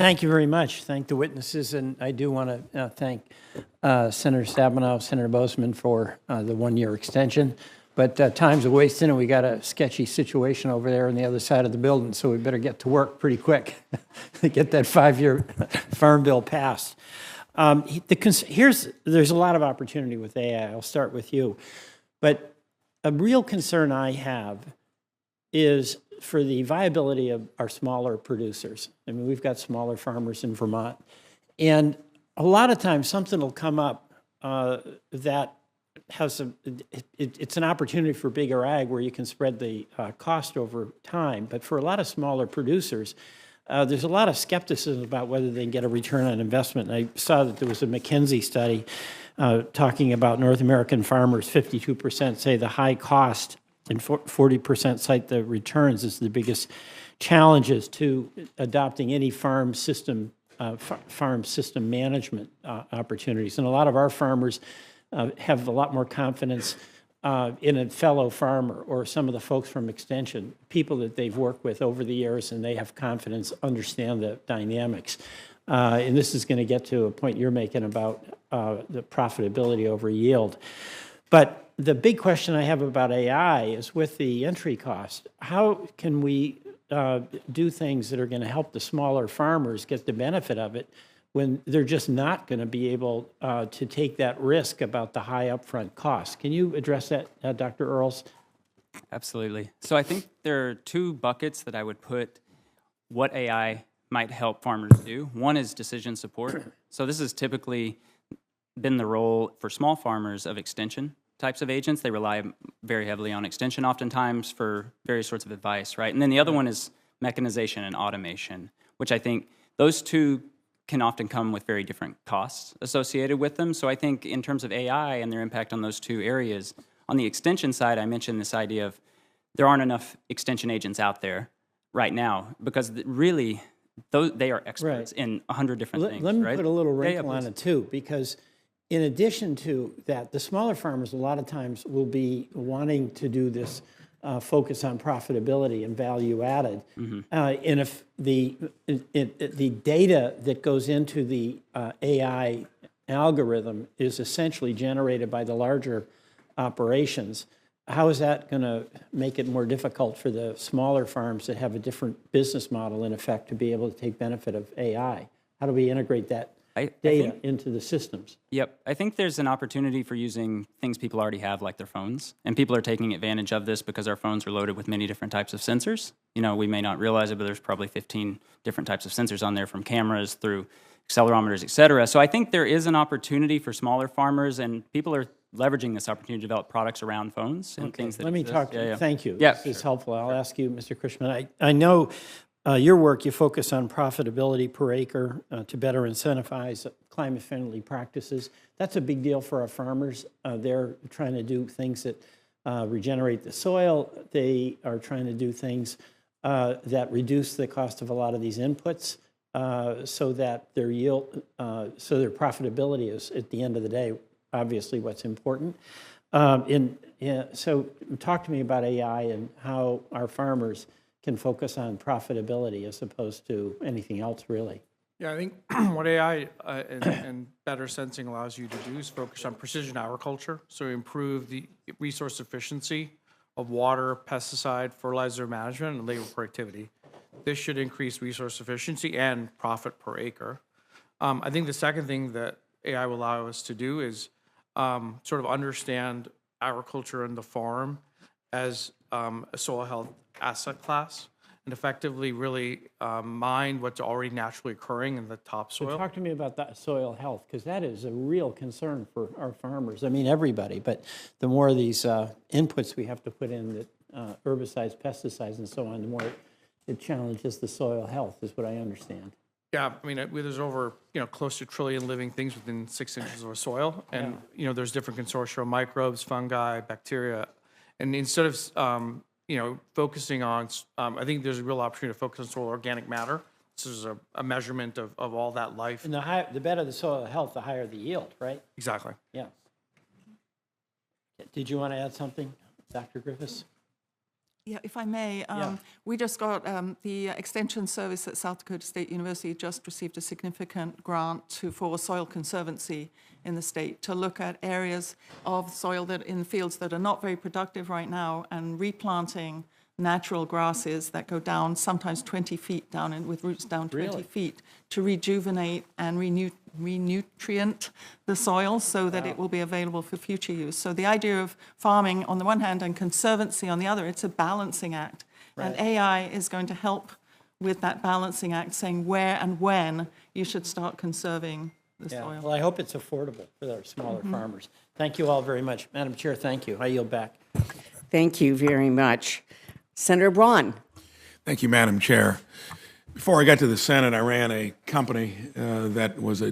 Thank you very much. Thank the witnesses, and I do want to thank Senator Stabenow, Senator Bozeman for the one-year extension. But time's a wasting, and we got a sketchy situation over there on the other side of the building, so we better get to work pretty quick to get that 5-year farm bill passed. There's a lot of opportunity with AI. I'll start with you. But a real concern I have is for the viability of our smaller producers. I mean, we've got smaller farmers in Vermont. And a lot of times something will come up that has it's an opportunity for bigger ag where you can spread the cost over time. But for a lot of smaller producers, there's a lot of skepticism about whether they can get a return on investment. And I saw that there was a McKinsey study talking about North American farmers. 52% say the high cost and 40% cite the returns as the biggest challenges to adopting any farm system management opportunities. And a lot of our farmers have a lot more confidence in a fellow farmer or some of the folks from Extension, people that they've worked with over the years, and they have confidence, understand the dynamics. And this is going to get to a point you're making about the profitability over yield. But the big question I have about AI is with the entry cost, how can we do things that are going to help the smaller farmers get the benefit of it when they're just not going to be able to take that risk about the high upfront cost? Can you address that, Dr. Earls? Absolutely. So I think there are two buckets that I would put what AI might help farmers do. One is decision support. So this has typically been the role for small farmers of extension types of agents. They rely very heavily on extension oftentimes for various sorts of advice, right? And then the other one is mechanization and automation, which I think those two can often come with very different costs associated with them. So I think in terms of AI and their impact on those two areas, on the extension side, I mentioned this idea of there aren't enough extension agents out there right now because really they are experts in 100 different things. Let me right? put a little wrinkle on it too, because in addition to that, the smaller farmers a lot of times will be wanting to do this focus on profitability and value added. And if the data that goes into the AI algorithm is essentially generated by the larger operations, how is that going to make it more difficult for the smaller farms that have a different business model in effect to be able to take benefit of AI? How do we integrate that data into the systems? Yep. I think there's an opportunity for using things people already have, like their phones. And people are taking advantage of this because our phones are loaded with many different types of sensors. You know, we may not realize it, but there's probably 15 different types of sensors on there, from cameras through accelerometers, et cetera. So I think there is an opportunity for smaller farmers, and people are leveraging this opportunity to develop products around phones and things that Let me talk. Thank you. Yeah, this is helpful. I'll ask you, Mr. Cushman. I know your work, you focus on profitability per acre to better incentivize climate-friendly practices. That's a big deal for our farmers. They're trying to do things that regenerate the soil. They are trying to do things that reduce the cost of a lot of these inputs so that their yield, so their profitability is, at the end of the day, obviously what's important. So talk to me about AI and how our farmers can focus on profitability as opposed to anything else, really. Yeah, I think what AI and better sensing allows you to do is focus on precision agriculture, so improve the resource efficiency of water, pesticide, fertilizer management, and labor productivity. This should increase resource efficiency and profit per acre. I think the second thing that AI will allow us to do is sort of understand agriculture and the farm as a soil health asset class and effectively really mine what's already naturally occurring in the topsoil. So talk to me about that soil health, because that is a real concern for our farmers. I mean, everybody, but the more of these inputs we have to put in, that herbicides, pesticides, and so on, the more it challenges the soil health, is what I understand. Yeah, I mean, there's over close to 1 trillion living things within 6 inches of our soil, and there's different consortia of microbes, fungi, bacteria, and instead of focusing on, I think there's a real opportunity to focus on soil organic matter. This is a measurement of all that life. And the better the soil health, the higher the yield, right? Exactly. Yeah. Did you want to add something, Dr. Griffiths? Yeah, if I may, we just got the Extension Service at South Dakota State University just received a significant grant for soil conservancy in the state to look at areas of soil that in fields that are not very productive right now and replanting natural grasses that go down sometimes 20 feet down and with roots down 20 feet to rejuvenate and renutrient the soil so that it will be available for future use. So the idea of farming on the one hand and conservancy on the other, it's a balancing act. And AI is going to help with that balancing act, saying where and when you should start conserving the soil. Well, I hope it's affordable for our smaller farmers. Thank you all very much. Madam Chair, thank you. I yield back. Thank you very much. Senator Braun. Thank you, Madam Chair. Before I got to the Senate, I ran a company that was a